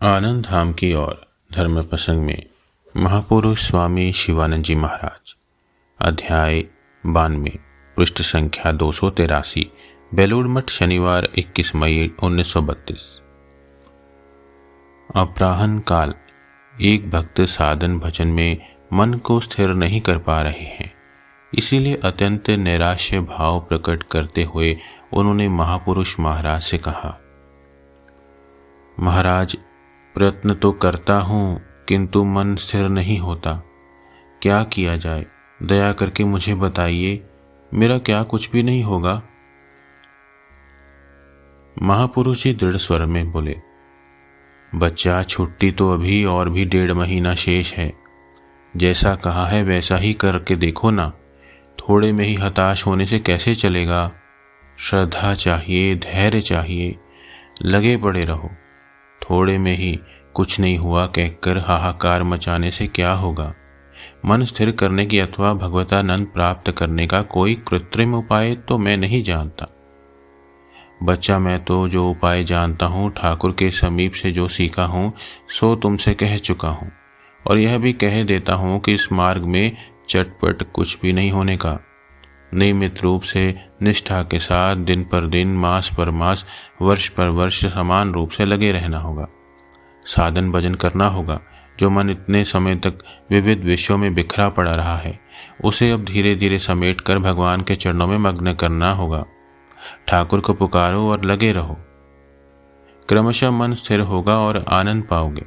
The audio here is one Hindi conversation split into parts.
आनंद धाम की ओर धर्म प्रसंग में महापुरुष स्वामी शिवानंद जी महाराज, अध्याय 92, पृष्ठ संख्या 283, बेलूर मठ, शनिवार 21 मई 1932। अपराह्न काल एक भक्त साधन भजन में मन को स्थिर नहीं कर पा रहे हैं। इसीलिए अत्यंत नैराश्य भाव प्रकट करते हुए उन्होंने महापुरुष महाराज से कहा, महाराज, प्रयत्न तो करता हूं किंतु मन स्थिर नहीं होता। क्या किया जाए? दया करके मुझे बताइए। मेरा क्या कुछ भी नहीं होगा? महापुरुष जी दृढ़ स्वर में बोले, बच्चा, छुट्टी तो अभी और भी 1.5 महीना शेष है। जैसा कहा है वैसा ही करके देखो ना। थोड़े में ही हताश होने से कैसे चलेगा? श्रद्धा चाहिए, धैर्य चाहिए, लगे पड़े रहो। थोड़े में ही कुछ नहीं हुआ कहकर हाहाकार मचाने से क्या होगा? मन स्थिर करने की अथवा भगवतानंद प्राप्त करने का कोई कृत्रिम उपाय तो मैं नहीं जानता। बच्चा, मैं तो जो उपाय जानता हूँ, ठाकुर के समीप से जो सीखा हूँ, सो तुमसे कह चुका हूँ। और यह भी कह देता हूँ कि इस मार्ग में चटपट कुछ भी नहीं होने का। नियमित रूप से निष्ठा के साथ दिन पर दिन, मास पर मास, वर्ष पर वर्ष समान रूप से लगे रहना होगा। साधन भजन करना होगा। जो मन इतने समय तक विविध विषयों में बिखरा पड़ा रहा है, उसे अब धीरे धीरे समेट कर भगवान के चरणों में मग्न करना होगा। ठाकुर को पुकारो और लगे रहो। क्रमशः मन स्थिर होगा और आनंद पाओगे।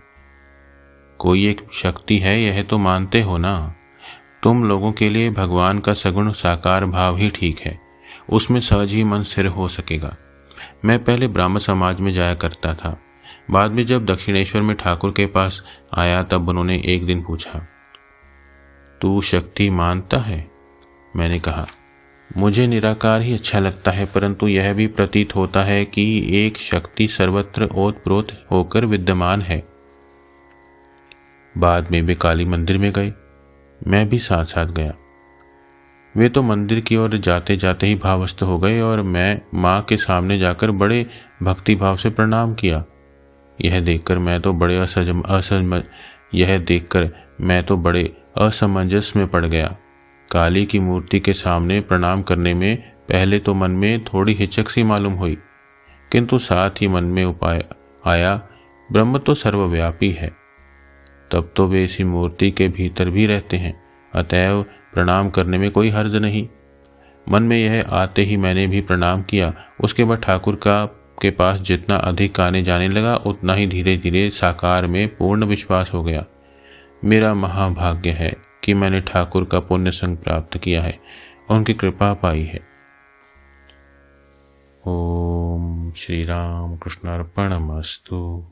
कोई एक शक्ति है, यह तो मानते हो ना? तुम लोगों के लिए भगवान का सगुण साकार भाव ही ठीक है। उसमें सहज ही मन स्थिर हो सकेगा। मैं पहले ब्राह्मण समाज में जाया करता था। बाद में जब दक्षिणेश्वर में ठाकुर के पास आया तब उन्होंने एक दिन पूछा, तू शक्ति मानता है? मैंने कहा, मुझे निराकार ही अच्छा लगता है, परंतु यह भी प्रतीत होता है कि एक शक्ति सर्वत्र ओतप्रोत होकर विद्यमान है। बाद में वे काली मंदिर में गए। मैं भी साथ साथ गया। वे तो मंदिर की ओर जाते जाते ही भावस्थ हो गए और मैं माँ के सामने जाकर बड़े भक्ति भाव से प्रणाम किया। यह देखकर मैं तो बड़े असमंजस में पड़ गया। काली की मूर्ति के सामने प्रणाम करने में पहले तो मन में थोड़ी हिचक सी मालूम हुई, किंतु साथ ही मन में उपाय आया, ब्रह्म तो सर्वव्यापी है। तब तो वे इसी मूर्ति के भीतर भी रहते हैं, अतएव प्रणाम करने में कोई हर्ज नहीं। मन में यह आते ही मैंने भी प्रणाम किया। उसके बाद ठाकुर के पास जितना अधिक आने जाने लगा, उतना ही धीरे धीरे साकार में पूर्ण विश्वास हो गया। मेरा महाभाग्य है कि मैंने ठाकुर का पुण्य संग प्राप्त किया है, उनकी कृपा पाई है। ओम श्री राम कृष्णार्पणमस्तु।